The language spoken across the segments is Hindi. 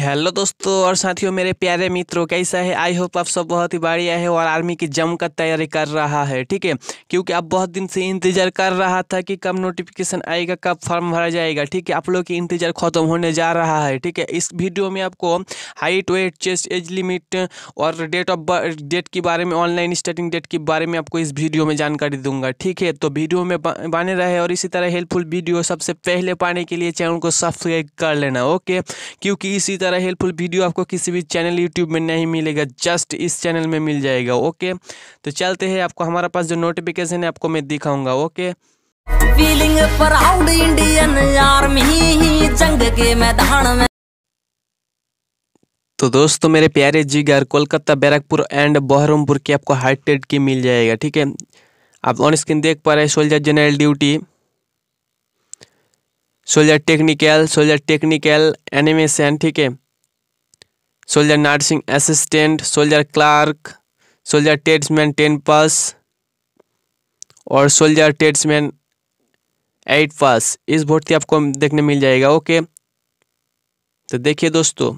हेलो दोस्तों और साथियों, मेरे प्यारे मित्रों, कैसा है? आई होप आप सब बहुत ही बढ़िया है और आर्मी की जमकर तैयारी कर रहा है। ठीक है, क्योंकि आप बहुत दिन से इंतजार कर रहा था कि कब नोटिफिकेशन आएगा, कब फॉर्म भरा जाएगा। ठीक है, आप लोग की इंतजार खत्म होने जा रहा है। ठीक है, इस वीडियो में आपको height, weight, chest, age limit और डेट के बारे में, ऑनलाइन स्टार्टिंग डेट के बारे में आपको इस वीडियो में जानकारी दूंगा। ठीक है, तो वीडियो में बने रहे और इसी तरह हेल्पफुल वीडियो सबसे पहले पाने के लिए चैनल को सब्सक्राइब कर लेना। ओके, क्योंकि इसी तरह हेल्पफुल वीडियो आपको किसी भी चैनल यूट्यूब में नहीं मिलेगा, जस्ट इस चैनल में मिल जाएगा। ओके, तो चलते हैं, आपको हमारे पास जो नोटिफिकेशन है आपको मैं दिखाऊंगा। Okay, feeling proud Indian army जंग के मैदान में। तो दोस्तों मेरे प्यारे जिगर, कोलकाता, बैरकपुर एंड बहरमपुर की आपको हाइट टेट की मिल जाएगा। ठीक है, आप ऑन स्क्रीन देख पा रहे हैं soldier general duty, soldier technical animation. ठीक है, soldier nursing assistant, soldier clerk, soldier tradesman 10 pass और सोल्जर ट्रेड्समैन 8 पास। इस भर्ती आपको देखने मिल जाएगा। ओके, तो देखिए दोस्तों,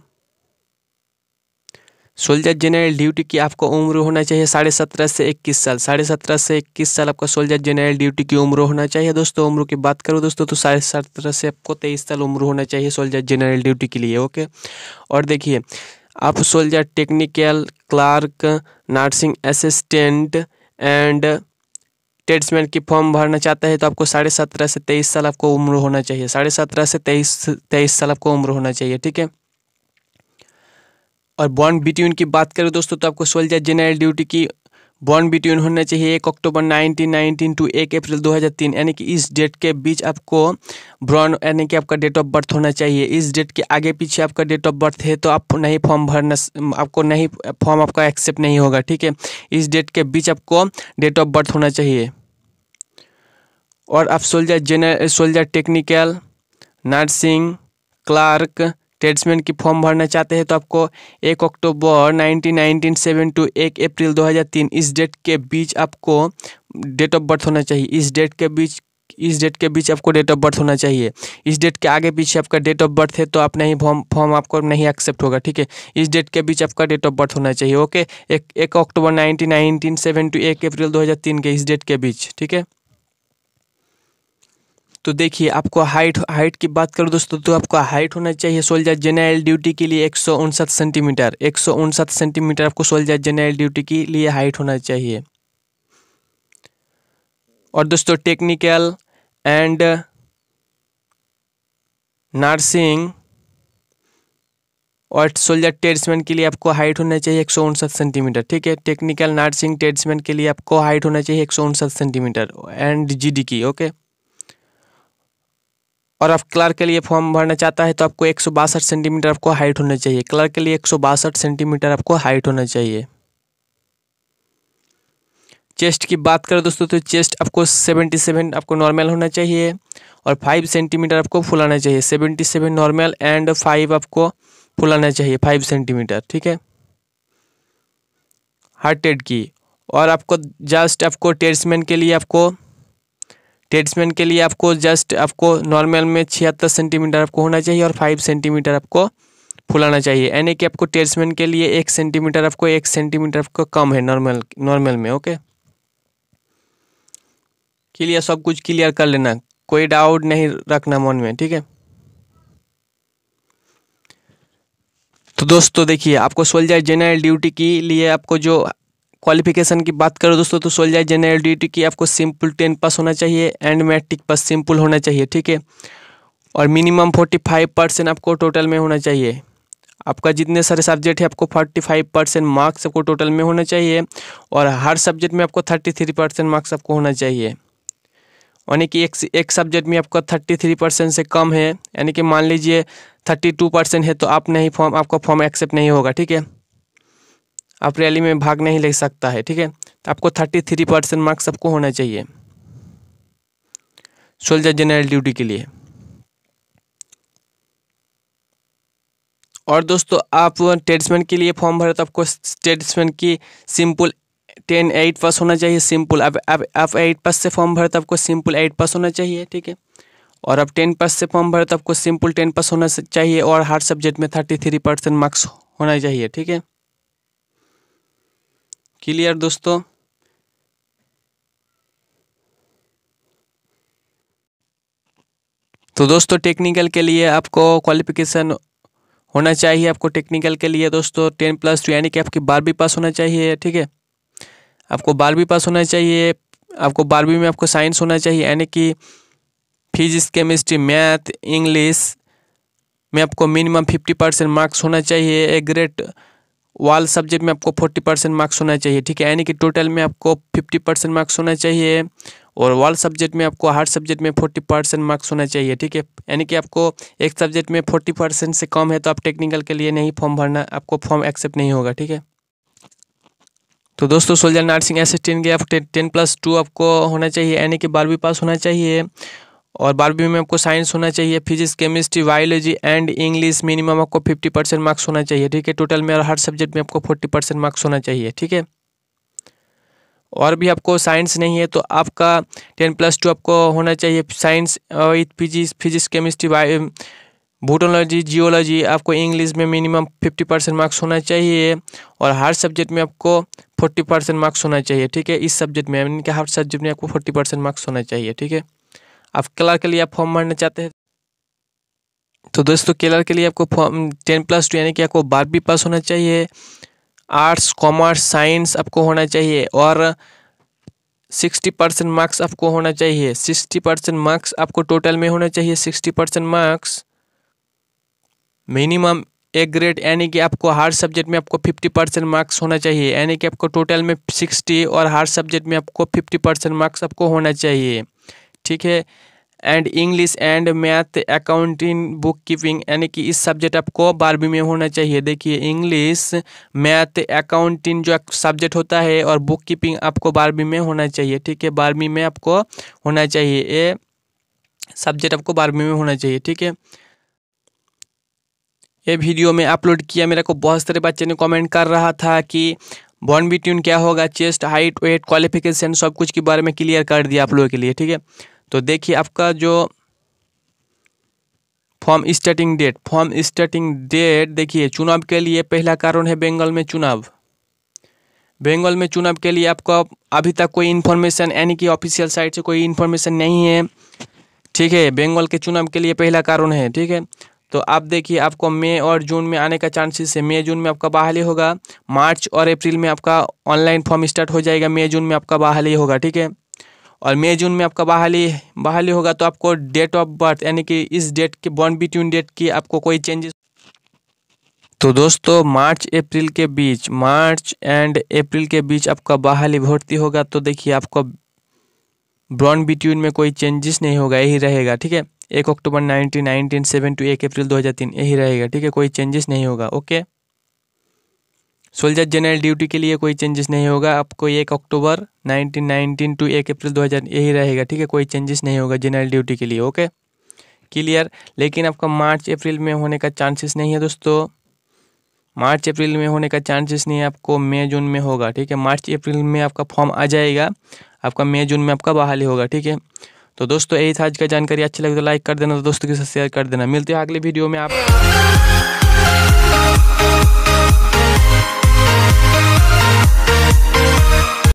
सोल्जर जनरल ड्यूटी की आपको उम्र होना चाहिए 17.5 से 21 साल। 17.5 से 21 साल आपका सोल्जर जनरल ड्यूटी की उम्र होना चाहिए। दोस्तों उम्र की बात करूँ दोस्तों तो 17.5 से आपको 23 साल उम्र होना चाहिए सोल्जर जनरल ड्यूटी के लिए। ओके, और देखिए, आप soldier technical, clerk, nursing assistant and tradesman की फॉर्म भरना चाहते हैं तो आपको 17.5 से 23 साल आपको उम्र होना चाहिए। 17.5 से 23 साल आपको उम्र होना चाहिए। ठीक है, और बॉन्ड बिटवीन की बात करें दोस्तों तो आपको सोल्जर जनरल ड्यूटी की बॉन्ड बिटवीन होना चाहिए 1 अक्टूबर 1919 टू 1 अप्रैल 2003, यानी कि इस डेट के बीच आपको ब्रॉन यानी कि आपका डेट ऑफ बर्थ होना चाहिए। इस डेट के आगे पीछे आपका डेट ऑफ बर्थ है तो आप नहीं फॉर्म भरना, आपको नहीं फॉर्म आपका एक्सेप्ट नहीं होगा। ठीक है, इस डेट के बीच आपको डेट ऑफ बर्थ होना चाहिए। और आप soldier technical, nursing, clerk, tradesman की फॉर्म भरना चाहते हैं तो आपको 1 अक्टूबर 1997 टू 1 अप्रैल 2003 इस डेट के बीच आपको डेट ऑफ बर्थ होना चाहिए। इस डेट के बीच आपको डेट ऑफ बर्थ होना चाहिए। इस डेट के आगे पीछे आपका डेट ऑफ बर्थ है तो आप नहीं फॉर्म आपको नहीं एक्सेप्ट होगा। ठीक है, इस डेट के बीच आपका डेट ऑफ बर्थ होना चाहिए। ओके, 1 अक्टूबर 1997 टू 1 अप्रैल 2003 के इस डेट के बीच। ठीक है, तो देखिए, आपको हाइट की बात करूँ दोस्तों तो आपको हाइट होना चाहिए सोल्जर जनरल ड्यूटी के लिए 159 सेंटीमीटर। 159 सेंटीमीटर आपको सोल्जर जनरल ड्यूटी के लिए हाइट होना चाहिए। और दोस्तों टेक्निकल एंड नर्सिंग और सोल्जर ट्रेड्समैन के लिए आपको हाइट होना चाहिए 159 सेंटीमीटर। ठीक है, टेक्निकल, नर्सिंग, ट्रेड्समैन के लिए आपको हाइट होना चाहिए 159 सेंटीमीटर एंड जीडी की। ओके, और आप क्लर्क के लिए फॉर्म भरना चाहता है तो आपको 162 सेंटीमीटर आपको हाइट होना चाहिए। क्लर्क के लिए 162 सेंटीमीटर आपको हाइट होना चाहिए। चेस्ट की बात करें दोस्तों तो चेस्ट आपको 77 आपको नॉर्मल होना चाहिए और 5 सेंटीमीटर आपको फुलाना चाहिए। 77 नॉर्मल एंड 5 आपको फुलाना चाहिए, 5 सेंटीमीटर। ठीक है, हार्टेड की। और आपको जस्ट आपको ट्रेड्समैन के लिए आपको नॉर्मल में 76 सेंटीमीटर आपको होना चाहिए और 5 सेंटीमीटर आपको फुलाना चाहिए, यानी कि आपको ट्रेड्समैन के लिए 1 सेंटीमीटर आपको कम है नॉर्मल में। ओके, क्लियर, सब कुछ क्लियर कर लेना, कोई डाउट नहीं रखना मन में। ठीक है, तो दोस्तों देखिए, आपको सोल्जर जनरल ड्यूटी के लिए आपको जो क्वालिफिकेशन की बात करो दोस्तों तो सोल्जर जनरल ड्यूटी की आपको सिंपल 10 पास होना चाहिए एंड मैट्रिक पास सिंपल होना चाहिए। ठीक है, और मिनिमम 45% आपको टोटल में होना चाहिए। आपका जितने सारे सब्जेक्ट है आपको 45% मार्क्स आपको टोटल में होना चाहिए और हर सब्जेक्ट में आपको 33% मार्क्स आपको होना चाहिए। यानी कि एक सब्जेक्ट में आपका 33% से कम है, यानी कि मान लीजिए 32% है तो आपका फॉर्म एक्सेप्ट नहीं होगा। ठीक है, आप रैली में भाग नहीं ले सकता है। ठीक है, तो आपको 33% मार्क्स आपको होना चाहिए सोल्जर जनरल ड्यूटी के लिए। और दोस्तों आप ट्रेड्समैन के लिए फॉर्म भरे तो आपको ट्रेड्समैन की सिंपल 8 पास होना चाहिए। सिंपल आप 8 पास से फॉर्म भरे तो आपको सिंपल 8 पास होना चाहिए। ठीक है, और अब 10 पास से फॉर्म भरे तो आपको सिंपल 10 पास होना चाहिए और हार्ड सब्जेक्ट में 33% मार्क्स होना चाहिए। ठीक है, क्लियर दोस्तों। तो दोस्तों टेक्निकल के लिए आपको क्वालिफिकेशन होना चाहिए। आपको टेक्निकल के लिए दोस्तों 10+2 यानी कि आपकी 12वीं पास होना चाहिए। ठीक है, आपको 12वीं पास होना चाहिए। आपको 12वीं में आपको साइंस होना चाहिए यानी कि फिजिक्स, केमिस्ट्री, मैथ, इंग्लिश में आपको मिनिमम 50% मार्क्स होना चाहिए। एक ग्रेड वाल सब्जेक्ट में आपको 40% मार्क्स होना चाहिए। ठीक है, यानी कि टोटल में आपको 50% मार्क्स होना चाहिए और वाल सब्जेक्ट में आपको हार्ड सब्जेक्ट में 40% मार्क्स होना चाहिए। ठीक है, यानी कि आपको एक सब्जेक्ट में 40% से कम है तो आप टेक्निकल के लिए नहीं फॉर्म भरना, आपको फॉर्म एक्सेप्ट नहीं होगा। ठीक है, तो दोस्तों सोल्जर नर्सिंग असिस्टेंट के आप 10+2 आपको होना चाहिए यानी कि 12वीं पास होना चाहिए और 12वीं में आपको साइंस होना चाहिए, physics, chemistry, biology and English minimum आपको 50% मार्क्स होना चाहिए। ठीक है, टोटल में और हर सब्जेक्ट में आपको 40% मार्क्स होना चाहिए। ठीक है, और भी आपको साइंस नहीं है तो आपका 10+2 आपको होना चाहिए science with physics, chemistry, botology, geology. आपको इंग्लिश में मिनिमम 50% मार्क्स होना चाहिए और हर सब्जेक्ट में आपको 40% मार्क्स होना चाहिए। ठीक है, इस सब्जेक्ट में यानी कि हर सब्जेक्ट में आपको 40% मार्क्स होना चाहिए। ठीक है, आप क्लर्क के लिए आप फॉर्म भरना चाहते हैं तो दोस्तों क्लर्क के लिए आपको फॉर्म 10+2 यानी कि आपको 12वीं पास होना चाहिए। आर्ट्स, कॉमर्स, साइंस आपको होना चाहिए और 60% मार्क्स आपको होना चाहिए। 60% मार्क्स आपको टोटल में होना चाहिए। 60% मार्क्स मिनिमम एक ग्रेड यानी कि आपको हर सब्जेक्ट में आपको 50% मार्क्स होना चाहिए यानी कि आपको टोटल में 60 और हर सब्जेक्ट में आपको 50% मार्क्स आपको होना चाहिए। ठीक है, and English and math, accounting, book keeping यानी कि इस सब्जेक्ट आपको 12वीं में होना चाहिए। देखिए इंग्लिश, मैथ, अकाउंटिंग जो सब्जेक्ट होता है और बुक कीपिंग आपको 12वीं में होना चाहिए। ठीक है, 12वीं में आपको होना चाहिए, ये सब्जेक्ट आपको 12वीं में होना चाहिए। ठीक है, ये वीडियो में अपलोड किया, मेरे को बहुत सारे बच्चे ने कमेंट कर रहा था कि बॉर्न बिटवीन क्या होगा, चेस्ट, हाइट, वेट, क्वालिफिकेशन सब कुछ के बारे में क्लियर कर दिया आप लोगों के लिए। ठीक है, तो देखिए आपका जो फॉर्म स्टार्टिंग डेट देखिए चुनाव के लिए पहला कारण है बंगाल में चुनाव। बंगाल में चुनाव के लिए आपको अभी तक कोई इन्फॉर्मेशन यानी कि ऑफिशियल साइट से कोई इन्फॉर्मेशन नहीं है। ठीक है, बंगाल के चुनाव के लिए पहला कारण है। ठीक है, तो आप देखिए आपको मई और जून में आने का चांसेस है। मई जून में आपका बहाली होगा, मार्च और अप्रैल में आपका ऑनलाइन फॉर्म स्टार्ट हो जाएगा, मई जून में आपका बहाली होगा। ठीक है, और मई जून में आपका बहाली होगा तो आपको डेट ऑफ बर्थ यानी कि इस डेट के बॉर्न बिटवीन डेट की आपको कोई चेंजेस। तो दोस्तों मार्च एंड अप्रैल के बीच आपका बहाली भर्ती होगा तो देखिए आपको बॉर्न बिटवीन में कोई चेंजेस नहीं होगा, यही रहेगा। ठीक है, 1 अक्टूबर 1997 टू 1 अप्रैल 2003 यही रहेगा। ठीक है, कोई चेंजेस नहीं होगा। ओके, सोल्जर जनरल ड्यूटी के लिए कोई चेंजेस नहीं होगा, आपको 1 अक्टूबर 1919 टू 1 अप्रैल 2000 यही रहेगा। ठीक है, कोई चेंजेस नहीं होगा जनरल ड्यूटी के लिए। Okay, clear. लेकिन आपका मार्च अप्रैल में होने का चांसेस नहीं है दोस्तों, मार्च अप्रैल में होने का चांसेस नहीं है, आपको मई जून में होगा। ठीक है, मार्च अप्रैल में आपका फॉर्म आ जाएगा, आपका मई जून में आपका बहाली होगा। ठीक है, तो दोस्तों यही था आज का जानकारी। अच्छा लगे तो लाइक कर देना, तो दोस्तों के साथ शेयर कर देना। मिलते हैं अगले वीडियो में। आप